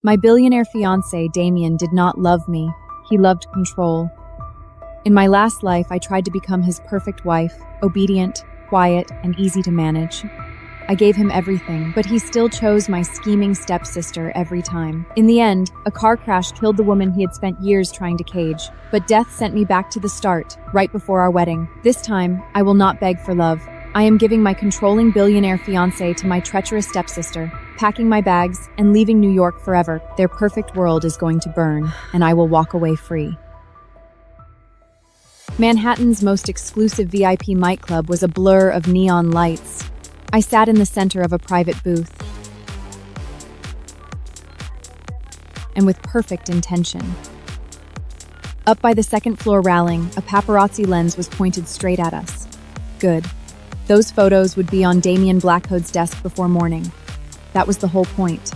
My billionaire fiancé, Damian, did not love me. He loved control. In my last life, I tried to become his perfect wife, obedient, quiet, and easy to manage. I gave him everything, but he still chose my scheming stepsister every time. In the end, a car crash killed the woman he had spent years trying to cage. But death sent me back to the start, right before our wedding. This time, I will not beg for love. I am giving my controlling billionaire fiancé to my treacherous stepsister, packing my bags, and leaving New York forever. Their perfect world is going to burn, and I will walk away free. Manhattan's most exclusive VIP nightclub was a blur of neon lights. I sat in the center of a private booth, and with perfect intention. Up by the second floor railing, a paparazzi lens was pointed straight at us. Good. Those photos would be on Damian Blackhood's desk before morning. That was the whole point.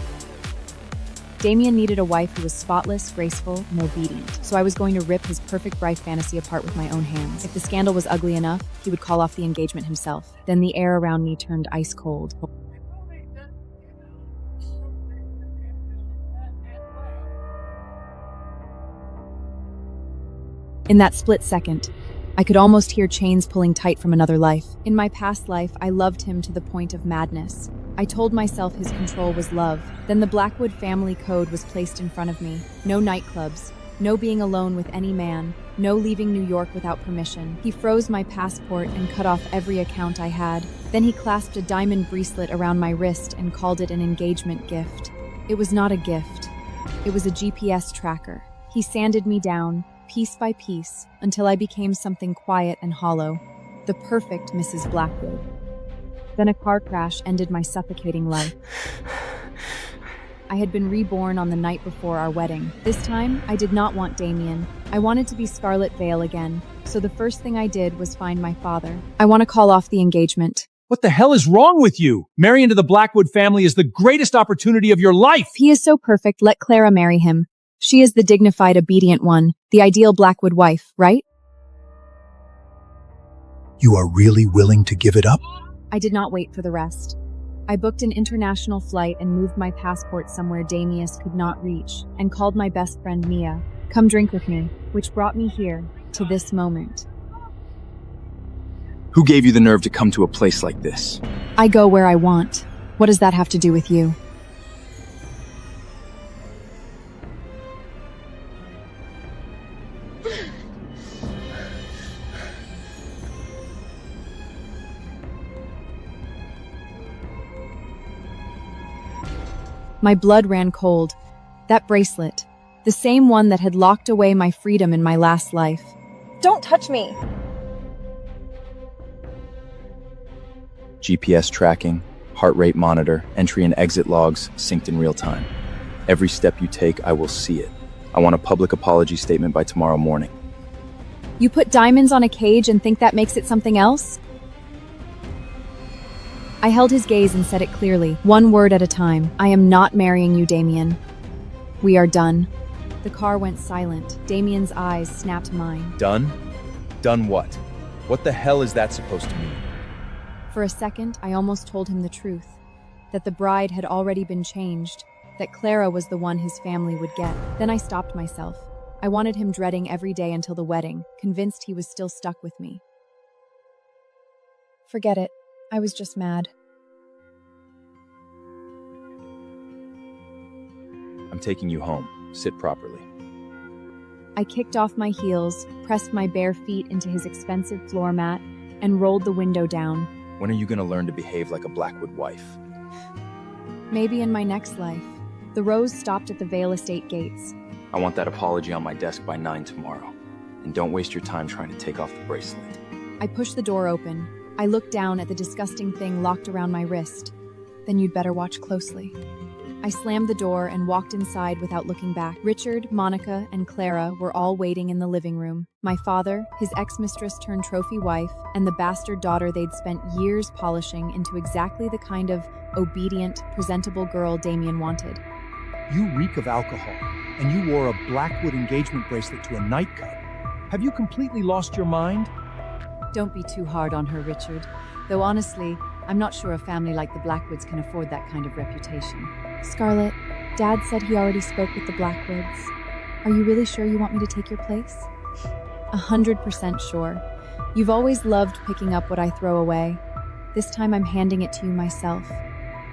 Damian needed a wife who was spotless, graceful, and obedient, so I was going to rip his perfect bride fantasy apart with my own hands. If the scandal was ugly enough, he would call off the engagement himself. Then the air around me turned ice cold. In that split second, I could almost hear chains pulling tight from another life. In my past life, I loved him to the point of madness. I told myself his control was love. Then the Blackwood family code was placed in front of me. No nightclubs, no being alone with any man, no leaving New York without permission. He froze my passport and cut off every account I had. Then he clasped a diamond bracelet around my wrist and called it an engagement gift. It was not a gift. It was a GPS tracker. He sanded me down, piece by piece, until I became something quiet and hollow. The perfect Mrs. Blackwood. Then a car crash ended my suffocating life. I had been reborn on the night before our wedding. This time, I did not want Damian. I wanted to be Scarlet Veil again, so the first thing I did was find my father. I want to call off the engagement. What the hell is wrong with you? Marrying into the Blackwood family is the greatest opportunity of your life! He is so perfect, let Clara marry him. She is the dignified, obedient one, the ideal Blackwood wife, right? You are really willing to give it up? I did not wait for the rest. I booked an international flight and moved my passport somewhere Damius could not reach, and called my best friend Mia, come drink with me, which brought me here, to this moment. Who gave you the nerve to come to a place like this? I go where I want. What does that have to do with you? My blood ran cold. That bracelet, the same one that had locked away my freedom in my last life. Don't touch me! GPS tracking, heart rate monitor, entry and exit logs synced in real time. Every step you take, I will see it. I want a public apology statement by tomorrow morning. You put diamonds on a cage and think that makes it something else? I held his gaze and said it clearly, one word at a time. I am not marrying you, Damian. We are done. The car went silent. Damian's eyes snapped mine. Done? Done what? What the hell is that supposed to mean? For a second, I almost told him the truth. That the bride had already been changed. That Clara was the one his family would get. Then I stopped myself. I wanted him dreading every day until the wedding, convinced he was still stuck with me. Forget it. I was just mad. I'm taking you home. Sit properly. I kicked off my heels, pressed my bare feet into his expensive floor mat, and rolled the window down. When are you going to learn to behave like a Blackwood wife? Maybe in my next life. The Rose stopped at the Vale Estate gates. I want that apology on my desk by 9 tomorrow. And don't waste your time trying to take off the bracelet. I pushed the door open. I looked down at the disgusting thing locked around my wrist. Then you'd better watch closely. I slammed the door and walked inside without looking back. Richard, Monica, and Clara were all waiting in the living room. My father, his ex-mistress turned trophy wife, and the bastard daughter they'd spent years polishing into exactly the kind of obedient, presentable girl Damian wanted. You reek of alcohol, and you wore a Blackwood engagement bracelet to a nightclub. Have you completely lost your mind? Don't be too hard on her, Richard. Though honestly, I'm not sure a family like the Blackwoods can afford that kind of reputation. Scarlett, Dad said he already spoke with the Blackwoods. Are you really sure you want me to take your place? 100% sure. You've always loved picking up what I throw away. This time I'm handing it to you myself.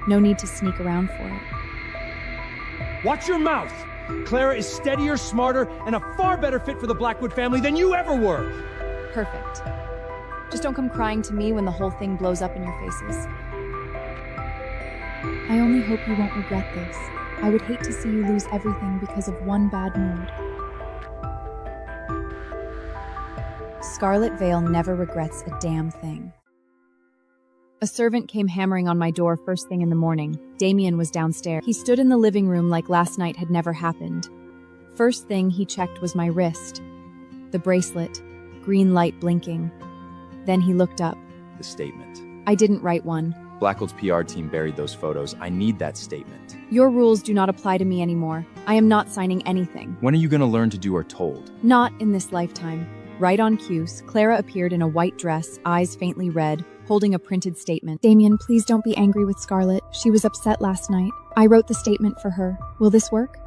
No need to sneak around for it. Watch your mouth! Clara is steadier, smarter, and a far better fit for the Blackwood family than you ever were! Perfect. Just don't come crying to me when the whole thing blows up in your faces. I only hope you won't regret this. I would hate to see you lose everything because of one bad mood. Scarlet Veil never regrets a damn thing. A servant came hammering on my door first thing in the morning. Damião was downstairs. He stood in the living room like last night had never happened. First thing he checked was my wrist. The bracelet, green light blinking. Then he looked up. The statement. I didn't write one. Blackwood's PR team buried those photos. I need that statement. Your rules do not apply to me anymore. I am not signing anything. When are you going to learn to do or told? Not in this lifetime. Right on cue, Clara appeared in a white dress, eyes faintly red, holding a printed statement. Damião, please don't be angry with Scarlet. She was upset last night. I wrote the statement for her. Will this work?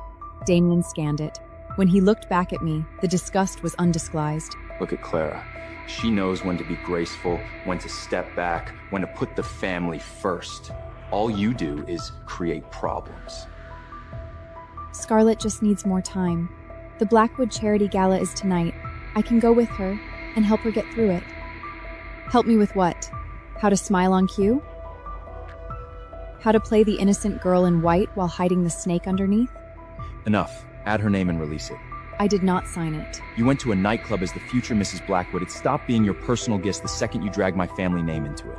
Damião scanned it. When he looked back at me, the disgust was undisguised. Look at Clara. She knows when to be graceful, when to step back, when to put the family first. All you do is create problems. Scarlet just needs more time. The Blackwood Charity Gala is tonight. I can go with her and help her get through it. Help me with what? How to smile on cue? How to play the innocent girl in white while hiding the snake underneath? Enough. Add her name and release it. I did not sign it. You went to a nightclub as the future Mrs. Blackwood. It stopped being your personal guest the second you dragged my family name into it.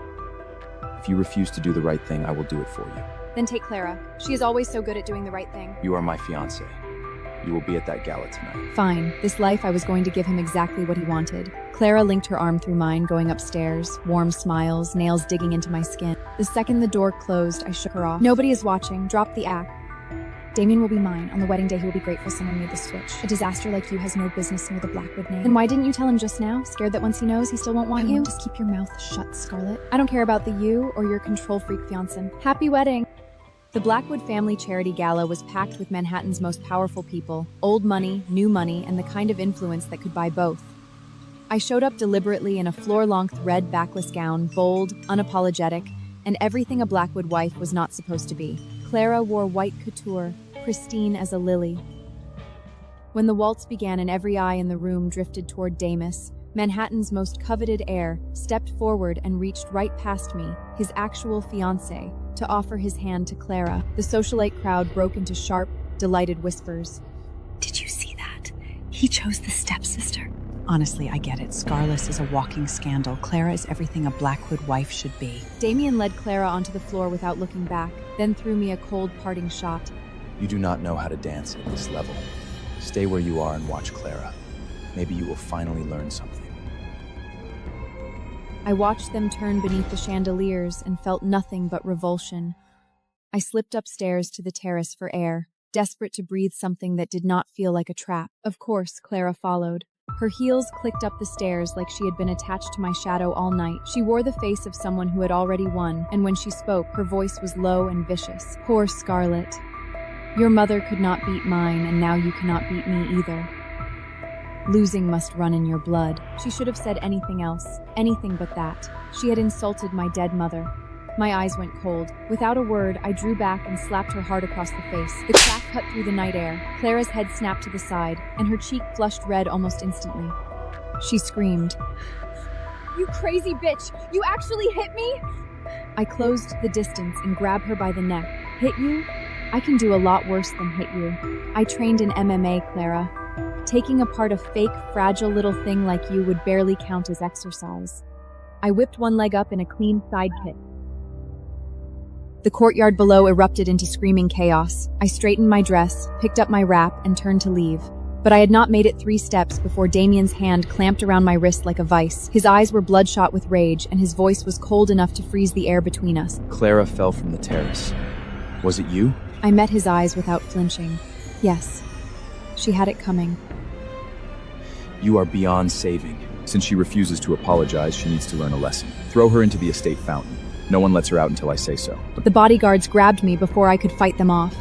If you refuse to do the right thing, I will do it for you. Then take Clara. She is always so good at doing the right thing. You are my fiancé. You will be at that gala tonight. Fine. This life I was going to give him exactly what he wanted. Clara linked her arm through mine, going upstairs, warm smiles, nails digging into my skin. The second the door closed, I shook her off. Nobody is watching. Drop the act. Damião will be mine. On the wedding day, he will be grateful someone made the switch. A disaster like you has no business near the Blackwood name. Then why didn't you tell him just now? Scared that once he knows, he still won't want you? Just keep your mouth shut, Scarlet. I don't care about the you or your control freak fiancé. Happy wedding! The Blackwood Family Charity Gala was packed with Manhattan's most powerful people, old money, new money, and the kind of influence that could buy both. I showed up deliberately in a floor-length red backless gown, bold, unapologetic, and everything a Blackwood wife was not supposed to be. Clara wore white couture, pristine as a lily. When the waltz began and every eye in the room drifted toward Damião, Manhattan's most coveted heir stepped forward and reached right past me, his actual fiancé, to offer his hand to Clara. The socialite crowd broke into sharp, delighted whispers. Did you see that? He chose the stepsister. Honestly, I get it. Scarlet is a walking scandal. Clara is everything a Blackwood wife should be. Damião led Clara onto the floor without looking back, then threw me a cold parting shot. You do not know how to dance at this level. Stay where you are and watch Clara. Maybe you will finally learn something. I watched them turn beneath the chandeliers and felt nothing but revulsion. I slipped upstairs to the terrace for air, desperate to breathe something that did not feel like a trap. Of course, Clara followed. Her heels clicked up the stairs like she had been attached to my shadow all night. She wore the face of someone who had already won, and when she spoke, her voice was low and vicious. Poor Scarlet. Your mother could not beat mine, and now you cannot beat me either. Losing must run in your blood. She should have said anything else, anything but that. She had insulted my dead mother. My eyes went cold. Without a word, I drew back and slapped her hard across the face. The crack cut through the night air. Clara's head snapped to the side, and her cheek flushed red almost instantly. She screamed. You crazy bitch! You actually hit me? I closed the distance and grabbed her by the neck. Hit you? I can do a lot worse than hit you. I trained in MMA, Clara. Taking apart a fake, fragile little thing like you would barely count as exercise. I whipped one leg up in a clean side kick. The courtyard below erupted into screaming chaos. I straightened my dress, picked up my wrap, and turned to leave. But I had not made it 3 steps before Damián's hand clamped around my wrist like a vice. His eyes were bloodshot with rage, and his voice was cold enough to freeze the air between us. Clara fell from the terrace. Was it you? I met his eyes without flinching. Yes. She had it coming. You are beyond saving. Since she refuses to apologize, she needs to learn a lesson. Throw her into the estate fountain. No one lets her out until I say so. The bodyguards grabbed me before I could fight them off.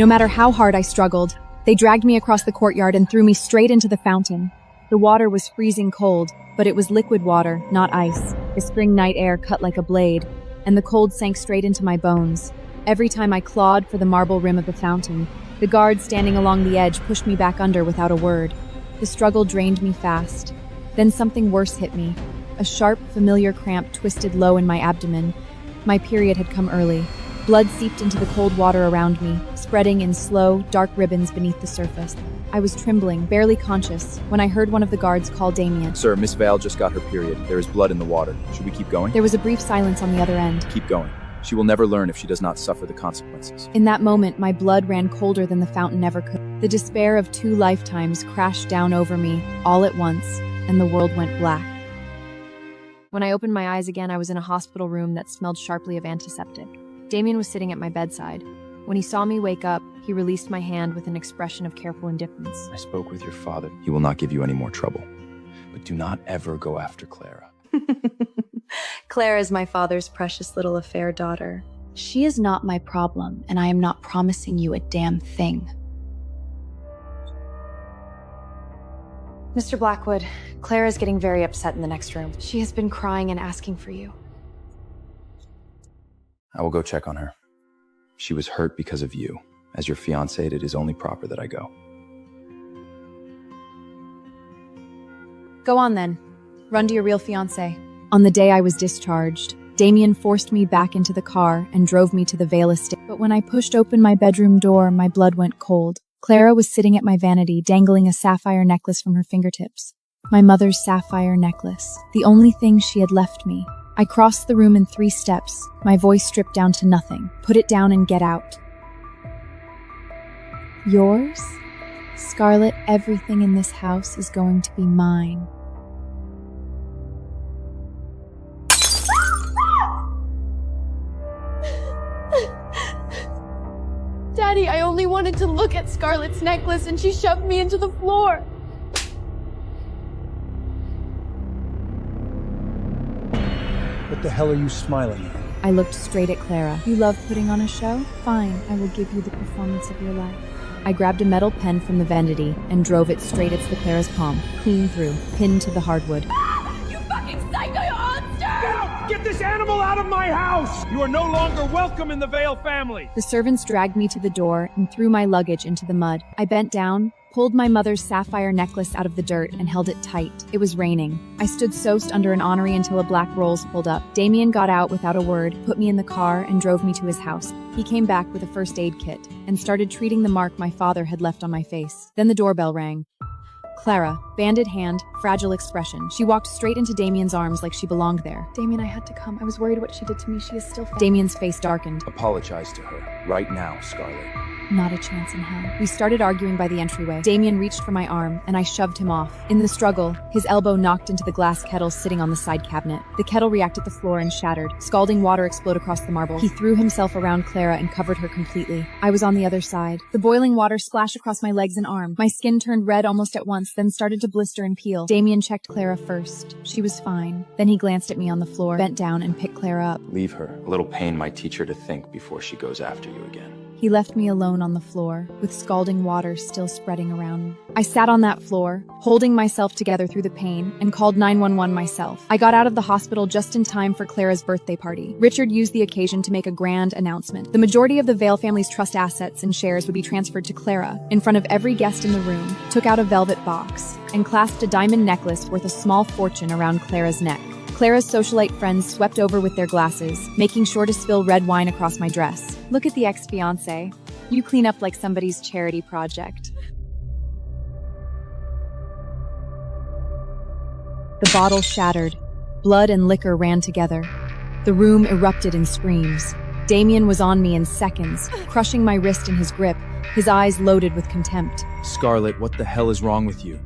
No matter how hard I struggled, they dragged me across the courtyard and threw me straight into the fountain. The water was freezing cold, but it was liquid water, not ice. The spring night air cut like a blade, and the cold sank straight into my bones. Every time I clawed for the marble rim of the fountain, the guard standing along the edge pushed me back under without a word. The struggle drained me fast. Then something worse hit me. A sharp, familiar cramp twisted low in my abdomen. My period had come early. Blood seeped into the cold water around me, spreading in slow, dark ribbons beneath the surface. I was trembling, barely conscious, when I heard one of the guards call Damian. Sir, Miss Vale just got her period. There is blood in the water. Should we keep going? There was a brief silence on the other end. Keep going. She will never learn if she does not suffer the consequences. In that moment, my blood ran colder than the fountain ever could. The despair of 2 lifetimes crashed down over me, all at once, and the world went black. When I opened my eyes again, I was in a hospital room that smelled sharply of antiseptic. Damian was sitting at my bedside. When he saw me wake up, he released my hand with an expression of careful indifference. I spoke with your father. He will not give you any more trouble. But do not ever go after Clara. Clara is my father's precious little affair daughter. She is not my problem, and I am not promising you a damn thing. Mr. Blackwood, Clara is getting very upset in the next room. She has been crying and asking for you. I will go check on her. She was hurt because of you. As your fiancé, it is only proper that I go. Go on then. Run to your real fiancé. On the day I was discharged, Damian forced me back into the car and drove me to the Vale estate. But when I pushed open my bedroom door, my blood went cold. Clara was sitting at my vanity, dangling a sapphire necklace from her fingertips. My mother's sapphire necklace, the only thing she had left me. I crossed the room in 3 steps, my voice stripped down to nothing. Put it down and get out. Yours? Scarlet, everything in this house is going to be mine. Daddy, I only wanted to look at Scarlet's necklace and she shoved me into the floor. What the hell are you smiling at? I looked straight at Clara. You love putting on a show? Fine, I will give you the performance of your life. I grabbed a metal pen from the vanity and drove it straight at Clara's palm, clean through, pinned to the hardwood. You fucking psycho monster! Get out! Get this animal out of my house! You are no longer welcome in the Vale family! The servants dragged me to the door and threw my luggage into the mud. I bent down, pulled my mother's sapphire necklace out of the dirt and held it tight. It was raining. I stood soused under an awnery until a black Rolls pulled up. Damian got out without a word, put me in the car, and drove me to his house. He came back with a first aid kit and started treating the mark my father had left on my face. Then the doorbell rang. Clara, banded hand, fragile expression. She walked straight into Damian's arms like she belonged there. Damien, I had to come. I was worried what she did to me. She is still Damian's face darkened. Apologize to her. Right now, Scarlet. Not a chance in hell. We started arguing by the entryway. Damian reached for my arm, and I shoved him off. In the struggle, his elbow knocked into the glass kettle sitting on the side cabinet. The kettle reacted to the floor and shattered. Scalding water exploded across the marble. He threw himself around Clara and covered her completely. I was on the other side. The boiling water splashed across my legs and arm. My skin turned red almost at once, then started to blister and peel. Damian checked Clara first. She was fine. Then he glanced at me on the floor, bent down, and picked Clara up. Leave her. A little pain might teach her to think before she goes after you again. He left me alone on the floor, with scalding water still spreading around me. I sat on that floor, holding myself together through the pain, and called 911 myself. I got out of the hospital just in time for Clara's birthday party. Richard used the occasion to make a grand announcement. The majority of the Vale family's trust assets and shares would be transferred to Clara. In front of every guest in the room, took out a velvet box, and clasped a diamond necklace worth a small fortune around Clara's neck. Clara's socialite friends swept over with their glasses, making sure to spill red wine across my dress. Look at the ex-fiancé. You clean up like somebody's charity project. The bottle shattered. Blood and liquor ran together. The room erupted in screams. Damian was on me in seconds, crushing my wrist in his grip, his eyes loaded with contempt. Scarlet, what the hell is wrong with you?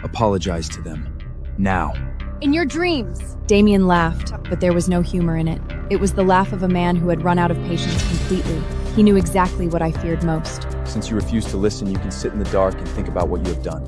Apologize to them. Now. In your dreams. Damian laughed, but there was no humor in it. It was the laugh of a man who had run out of patience completely. He knew exactly what I feared most. Since you refuse to listen, you can sit in the dark and think about what you have done.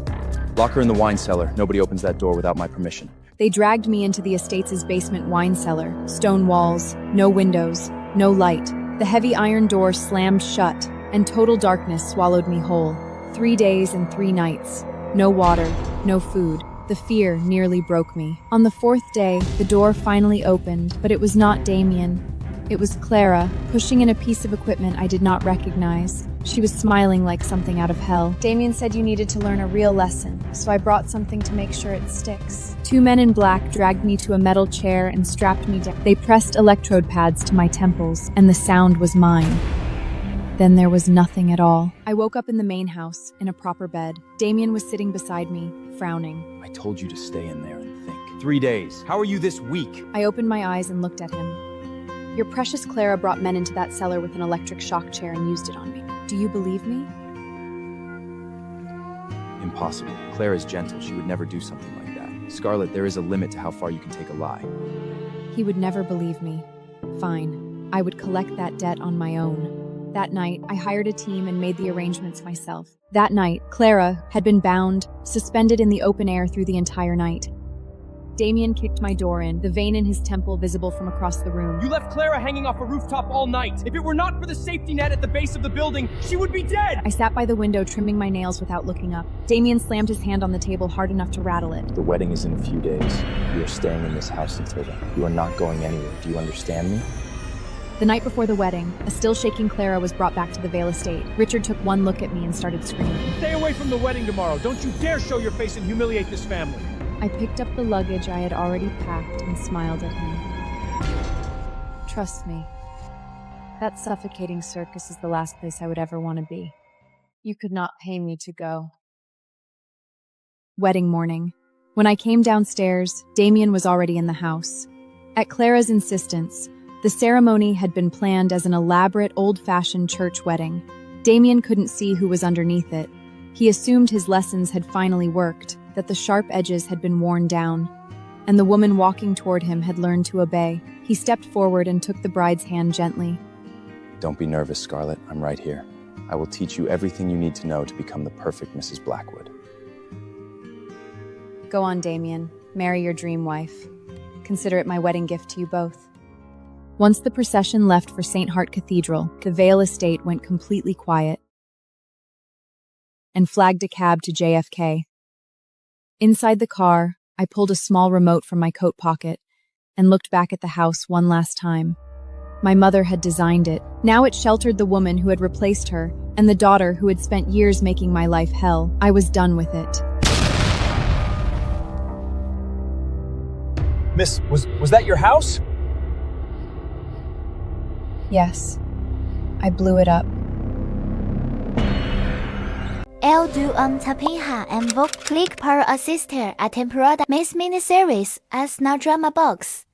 Lock her in the wine cellar. Nobody opens that door without my permission. They dragged me into the estate's basement wine cellar. Stone walls, no windows, no light. The heavy iron door slammed shut, and total darkness swallowed me whole. 3 days and 3 nights. No water, no food. The fear nearly broke me. On the 4th day, the door finally opened, but it was not Damian. It was Clara, pushing in a piece of equipment I did not recognize. She was smiling like something out of hell. Damian said you needed to learn a real lesson, so I brought something to make sure it sticks. 2 men in black dragged me to a metal chair and strapped me down. They pressed electrode pads to my temples, and the sound was mine. Then there was nothing at all. I woke up in the main house, in a proper bed. Damian was sitting beside me, frowning. I told you to stay in there and think. 3 days. How are you this week? I opened my eyes and looked at him. Your precious Clara brought men into that cellar with an electric shock chair and used it on me. Do you believe me? Impossible. Clara is gentle. She would never do something like that. Scarlet, there is a limit to how far you can take a lie. He would never believe me. Fine. I would collect that debt on my own. That night, I hired a team and made the arrangements myself. That night, Clara had been bound, suspended in the open air through the entire night. Damian kicked my door in, the vein in his temple visible from across the room. You left Clara hanging off a rooftop all night. If it were not for the safety net at the base of the building, she would be dead! I sat by the window trimming my nails without looking up. Damian slammed his hand on the table hard enough to rattle it. The wedding is in a few days. You are staying in this house until then. You are not going anywhere. Do you understand me? The night before the wedding, a still shaking Clara was brought back to the Vale estate. Richard took one look at me and started screaming. Stay away from the wedding tomorrow. Don't you dare show your face and humiliate this family. I picked up the luggage I had already packed and smiled at him. Trust me, that suffocating circus is the last place I would ever want to be. You could not pay me to go. Wedding morning. When I came downstairs, Damian was already in the house. At Clara's insistence, the ceremony had been planned as an elaborate, old-fashioned church wedding. Damian couldn't see who was underneath it. He assumed his lessons had finally worked, that the sharp edges had been worn down, and the woman walking toward him had learned to obey. He stepped forward and took the bride's hand gently. Don't be nervous, Scarlet. I'm right here. I will teach you everything you need to know to become the perfect Mrs. Blackwood. Go on, Damian. Marry your dream wife. Consider it my wedding gift to you both. Once the procession left for St. Hart Cathedral, the Vale estate went completely quiet and flagged a cab to JFK. Inside the car, I pulled a small remote from my coat pocket and looked back at the house one last time. My mother had designed it. Now it sheltered the woman who had replaced her and the daughter who had spent years making my life hell. I was done with it. Miss, was that your house? Yes, I blew it up. do on Tapiha and book click per assister a temporada Miss miniseries as na Dramabox.